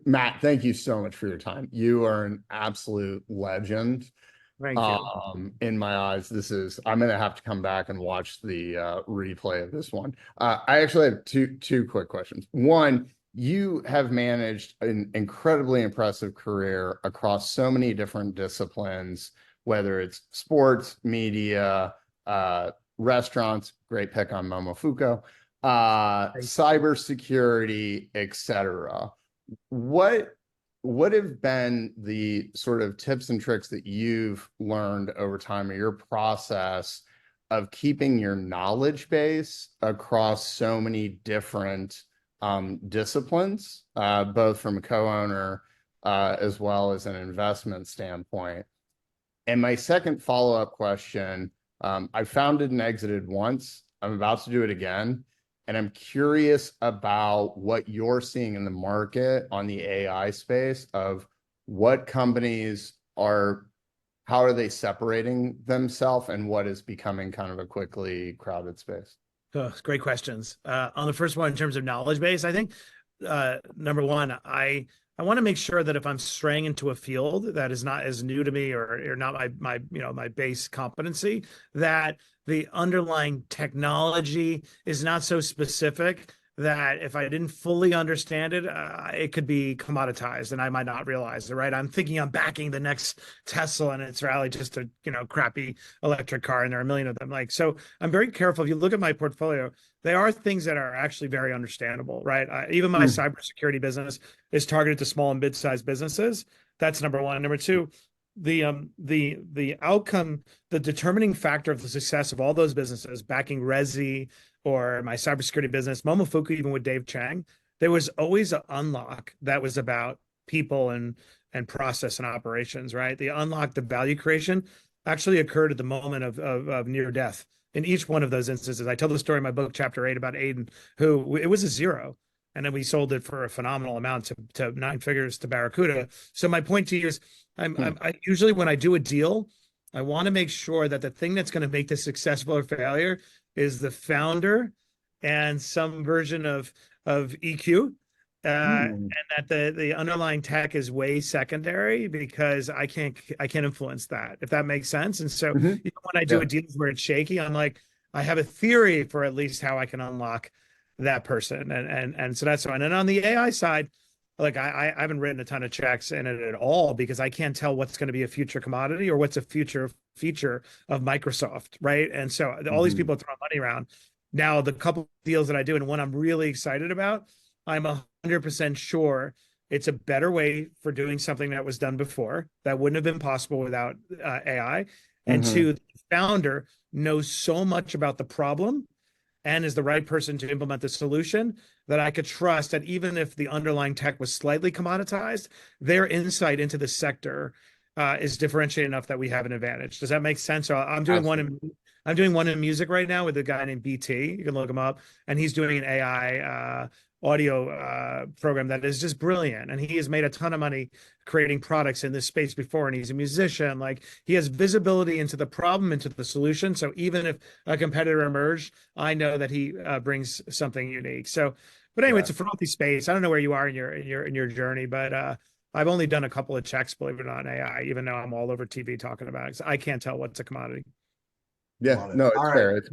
Matt, thank you so much for your time. You are an absolute legend. Thank you. In my eyes, I'm going to have to come back and watch the replay of this one. I actually have two quick questions. One, you have managed an incredibly impressive career across so many different disciplines, whether it's sports, media, restaurants, great pick on Momofuku, cybersecurity, etc. What what have been the sort of tips and tricks that you've learned over time, or your process of keeping your knowledge base across so many different disciplines, both from a co-owner as well as an investment standpoint? And my second follow-up question, I founded and exited once. I'm about to do it again. And I'm curious about what you're seeing in the market on the AI space of what companies are, how are they separating themselves, and what is becoming kind of a quickly crowded space? Oh, great questions. On the first one, in terms of knowledge base, I think number one, I want to make sure that if I'm straying into a field that is not as new to me or not my base competency, that the underlying technology is not so specific that if I didn't fully understand it, it could be commoditized and I might not realize it, right? I'm thinking I'm backing the next Tesla and it's really just a, crappy electric car and there are a million of them. Like, so I'm very careful. If you look at my portfolio, there are things that are actually very understandable, right? Even my cybersecurity business is targeted to small and mid-sized businesses. That's number one. Number two, the outcome, the determining factor of the success of all those businesses, backing Resi or my cybersecurity business, Momofuku, even with Dave Chang, there was always an unlock that was about people and process and operations, right? The unlock, the value creation actually occurred at the moment of near death. In each one of those instances, I tell the story in my book, Chapter 8, about Aiden, who it was a zero. And then we sold it for a phenomenal amount to nine figures to Barracuda. So my point to you is I usually, when I do a deal, I want to make sure that the thing that's going to make this successful or failure is the founder and some version of EQ, and that the underlying tech is way secondary because I can't influence that, if that makes sense. And so when I do a deal where it's shaky, I'm like, I have a theory for at least how I can unlock that person, and so that's fine. And on the AI side, like I haven't written a ton of checks in it at all because I can't tell what's going to be a future commodity or what's a future feature of Microsoft, right? And so all these people throw money around. Now, the couple deals that I do, and one I'm really excited about, I'm 100% sure it's a better way for doing something that was done before that wouldn't have been possible without AI. And two, the founder knows so much about the problem and is the right person to implement the solution that I could trust that even if the underlying tech was slightly commoditized, their insight into the sector is differentiated enough that we have an advantage. Does that make sense? So I'm doing one in music right now with a guy named BT. You can look him up, and he's doing an AI audio program that is just brilliant. And he has made a ton of money creating products in this space before. And he's a musician. Like, he has visibility into the problem, into the solution. So even if a competitor emerged, I know that he brings something unique. So, but anyway, it's a frothy space. I don't know where you are in your journey, but I've only done a couple of checks, believe it or not, on AI, even though I'm all over TV talking about it. So I can't tell what's a commodity. Yeah, no, it's fair. It's